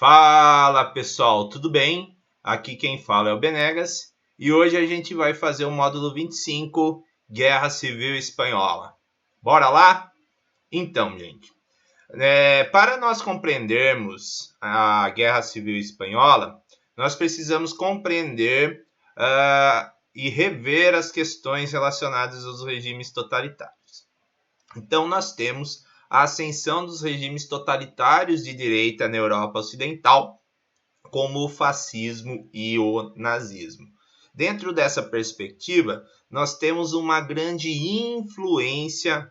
Fala pessoal, tudo bem? Aqui quem fala é o Benegas e hoje a gente vai fazer o módulo 25, Guerra Civil Espanhola. Bora lá? Então, gente, para nós compreendermos a Guerra Civil Espanhola, nós precisamos compreender e rever as questões relacionadas aos regimes totalitários. Então, nós temos a ascensão dos regimes totalitários de direita na Europa Ocidental, como o fascismo e o nazismo. Dentro dessa perspectiva, nós temos uma grande influência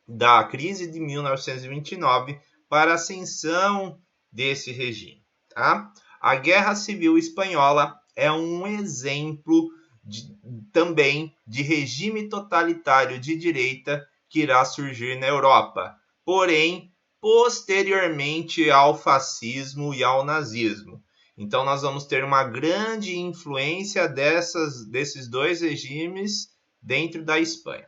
da crise de 1929 para a ascensão desse regime. Tá? A Guerra Civil Espanhola é um exemplo também de regime totalitário de direita que irá surgir na Europa, porém, posteriormente ao fascismo e ao nazismo. Então, nós vamos ter uma grande influência desses dois regimes dentro da Espanha.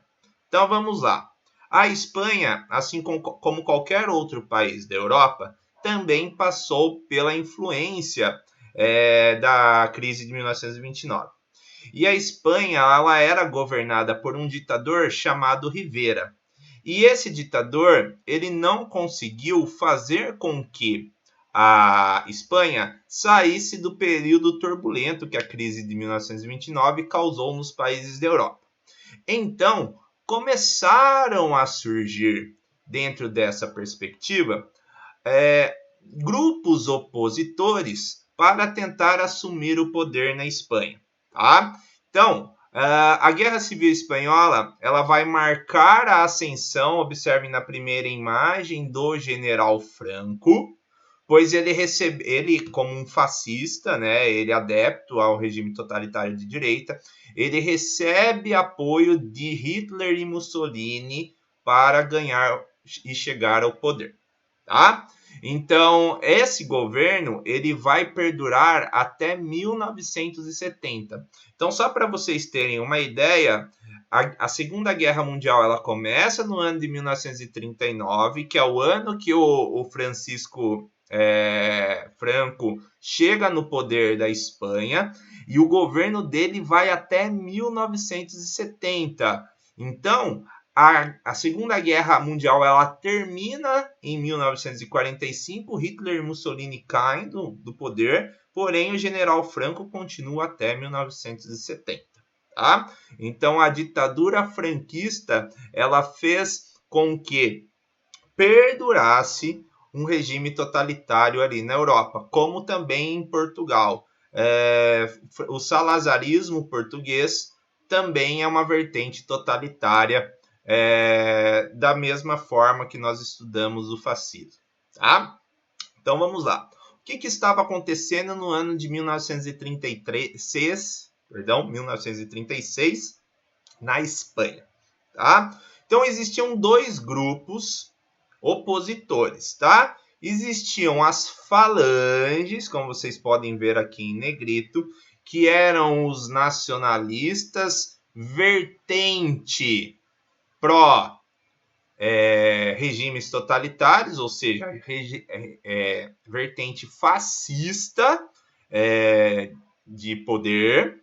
Então, vamos lá. A Espanha, assim como qualquer outro país da Europa, também passou pela influência da crise de 1929. E a Espanha ela era governada por um ditador chamado Rivera. E esse ditador ele não conseguiu fazer com que a Espanha saísse do período turbulento que a crise de 1929 causou nos países da Europa. Então, começaram a surgir, dentro dessa perspectiva, grupos opositores para tentar assumir o poder na Espanha. Tá? Então, a Guerra Civil Espanhola ela vai marcar a ascensão, observem na primeira imagem, do general Franco, pois ele como um fascista, né, ele adepto ao regime totalitário de direita, ele recebe apoio de Hitler e Mussolini para ganhar e chegar ao poder, tá? Então, esse governo ele vai perdurar até 1970. Então, só para vocês terem uma ideia, a Segunda Guerra Mundial ela começa no ano de 1939, que é o ano que o Francisco Franco chega no poder da Espanha, e o governo dele vai até 1970. Então, a Segunda Guerra Mundial ela termina em 1945, Hitler e Mussolini caem do poder, porém o general Franco continua até 1970. Tá? Então, a ditadura franquista ela fez com que perdurasse um regime totalitário ali na Europa, como também em Portugal. O salazarismo português também é uma vertente totalitária, da mesma forma que nós estudamos o fascismo. Tá? Então vamos lá. O que estava acontecendo no ano de 1936 na Espanha? Tá? Então existiam dois grupos opositores, tá? Existiam as falanges, como vocês podem ver aqui em negrito, que eram os nacionalistas vertente pró regimes totalitários, ou seja, vertente fascista de poder,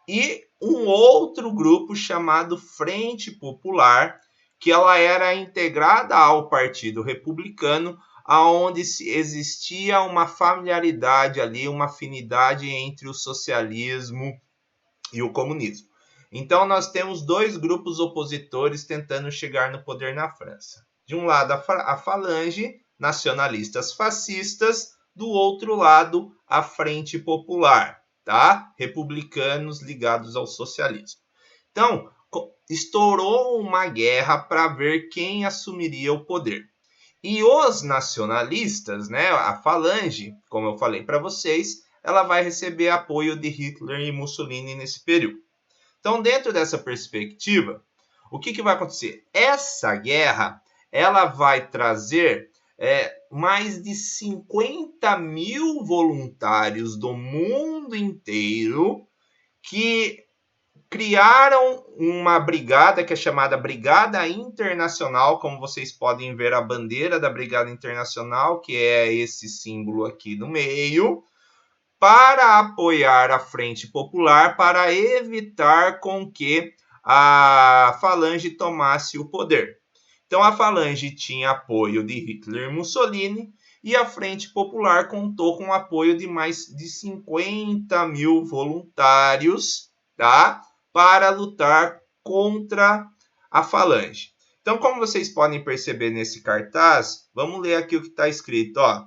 e um outro grupo chamado Frente Popular, que ela era integrada ao Partido Republicano, aonde existia uma familiaridade ali, uma afinidade entre o socialismo e o comunismo. Então, nós temos dois grupos opositores tentando chegar no poder na França. De um lado, a Falange, nacionalistas fascistas, do outro lado, a Frente Popular, tá? Republicanos ligados ao socialismo. Então, estourou uma guerra para ver quem assumiria o poder. E os nacionalistas, né, a Falange, como eu falei para vocês, ela vai receber apoio de Hitler e Mussolini nesse período. Então, dentro dessa perspectiva, o que vai acontecer? Essa guerra ela vai trazer mais de 50 mil voluntários do mundo inteiro que criaram uma brigada que é chamada Brigada Internacional, como vocês podem ver a bandeira da Brigada Internacional, que é esse símbolo aqui no meio, para apoiar a Frente Popular, para evitar com que a Falange tomasse o poder. Então, a Falange tinha apoio de Hitler e Mussolini, e a Frente Popular contou com o apoio de mais de 50 mil voluntários, tá? Para lutar contra a Falange. Então, como vocês podem perceber nesse cartaz, vamos ler aqui o que está escrito, ó.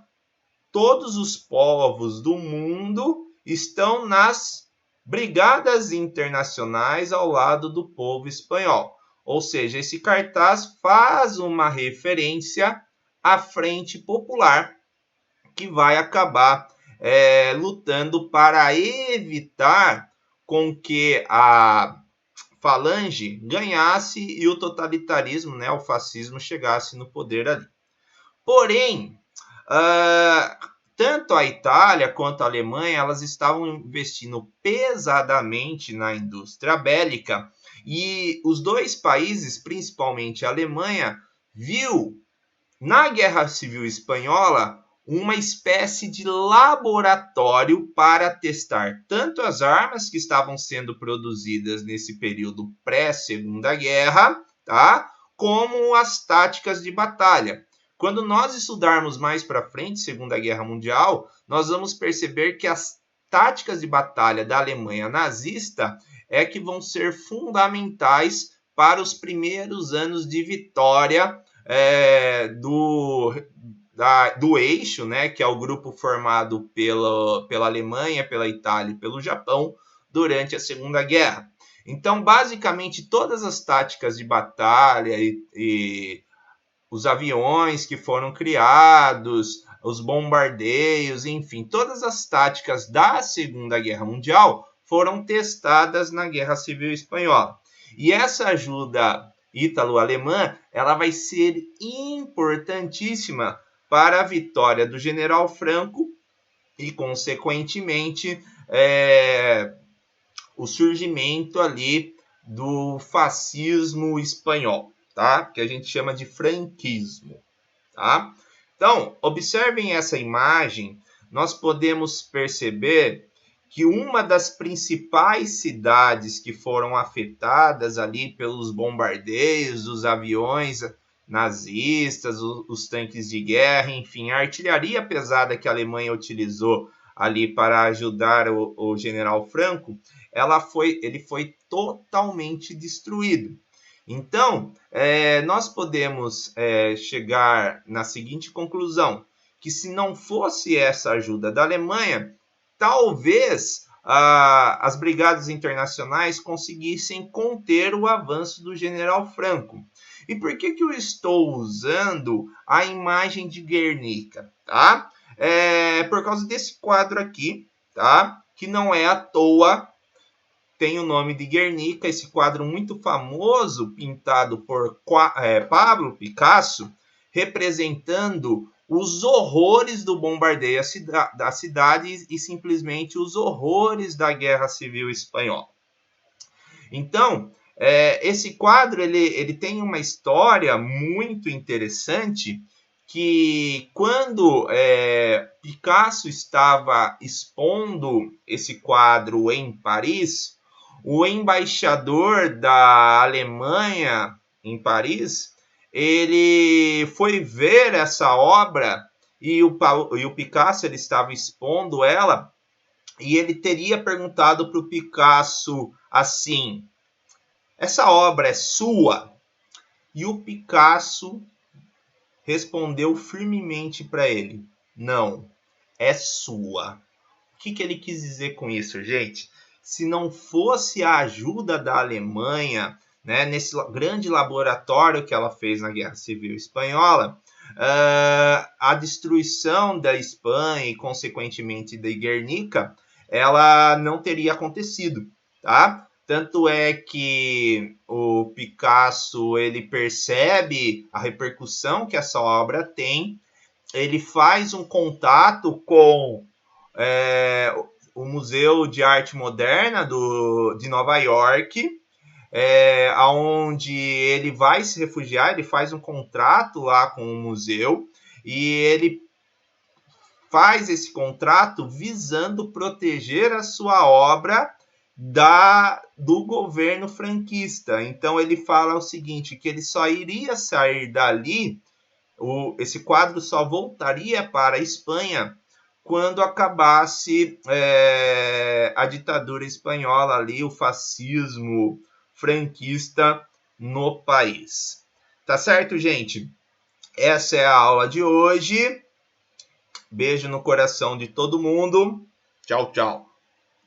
Todos os povos do mundo estão nas brigadas internacionais ao lado do povo espanhol. Ou seja, esse cartaz faz uma referência à Frente Popular, que vai acabar lutando para evitar com que a Falange ganhasse e o totalitarismo, né, o fascismo, chegasse no poder ali. Porém, tanto a Itália quanto a Alemanha, elas estavam investindo pesadamente na indústria bélica, e os dois países, principalmente a Alemanha, viu na Guerra Civil Espanhola uma espécie de laboratório para testar tanto as armas que estavam sendo produzidas nesse período pré-Segunda Guerra, tá? Como as táticas de batalha. Quando nós estudarmos mais para frente, Segunda Guerra Mundial, nós vamos perceber que as táticas de batalha da Alemanha nazista é que vão ser fundamentais para os primeiros anos de vitória do eixo, né, que é o grupo formado pela Alemanha, pela Itália e pelo Japão durante a Segunda Guerra. Então, basicamente, todas as táticas de batalha e os aviões que foram criados, os bombardeios, enfim, todas as táticas da Segunda Guerra Mundial foram testadas na Guerra Civil Espanhola. E essa ajuda ítalo-alemã, ela vai ser importantíssima para a vitória do general Franco e, consequentemente, o surgimento ali do fascismo espanhol, tá? Que a gente chama de franquismo, tá? Então, observem essa imagem, nós podemos perceber que uma das principais cidades que foram afetadas ali pelos bombardeios, os aviões nazistas, os tanques de guerra, enfim, a artilharia pesada que a Alemanha utilizou ali para ajudar o general Franco, ele foi totalmente destruído. Então, nós podemos chegar na seguinte conclusão, que se não fosse essa ajuda da Alemanha, talvez as brigadas internacionais conseguissem conter o avanço do general Franco. E por que eu estou usando a imagem de Guernica? Tá? Por causa desse quadro aqui, tá? Que não é à toa, tem o nome de Guernica, esse quadro muito famoso, pintado por Pablo Picasso, representando os horrores do bombardeio da cidade e simplesmente os horrores da Guerra Civil Espanhola. Então, esse quadro ele tem uma história muito interessante, que quando Picasso estava expondo esse quadro em Paris, o embaixador da Alemanha em Paris, ele foi ver essa obra e o Picasso ele estava expondo ela, e ele teria perguntado para o Picasso assim: essa obra é sua? E o Picasso respondeu firmemente para ele: não, é sua. O que ele quis dizer com isso, gente? Se não fosse a ajuda da Alemanha, né, nesse grande laboratório que ela fez na Guerra Civil Espanhola, a destruição da Espanha e, consequentemente, de Guernica, ela não teria acontecido, tá? Tanto é que o Picasso ele percebe a repercussão que essa obra tem, ele faz um contato com o Museu de Arte Moderna de Nova York, onde ele vai se refugiar, ele faz um contrato lá com o museu e ele faz esse contrato visando proteger a sua obra do governo franquista. Então ele fala o seguinte, que ele só iria sair dali, esse quadro só voltaria para a Espanha quando acabasse a ditadura espanhola ali, o fascismo franquista no país. Tá certo, gente? Essa é a aula de hoje. Beijo no coração de todo mundo. Tchau, tchau.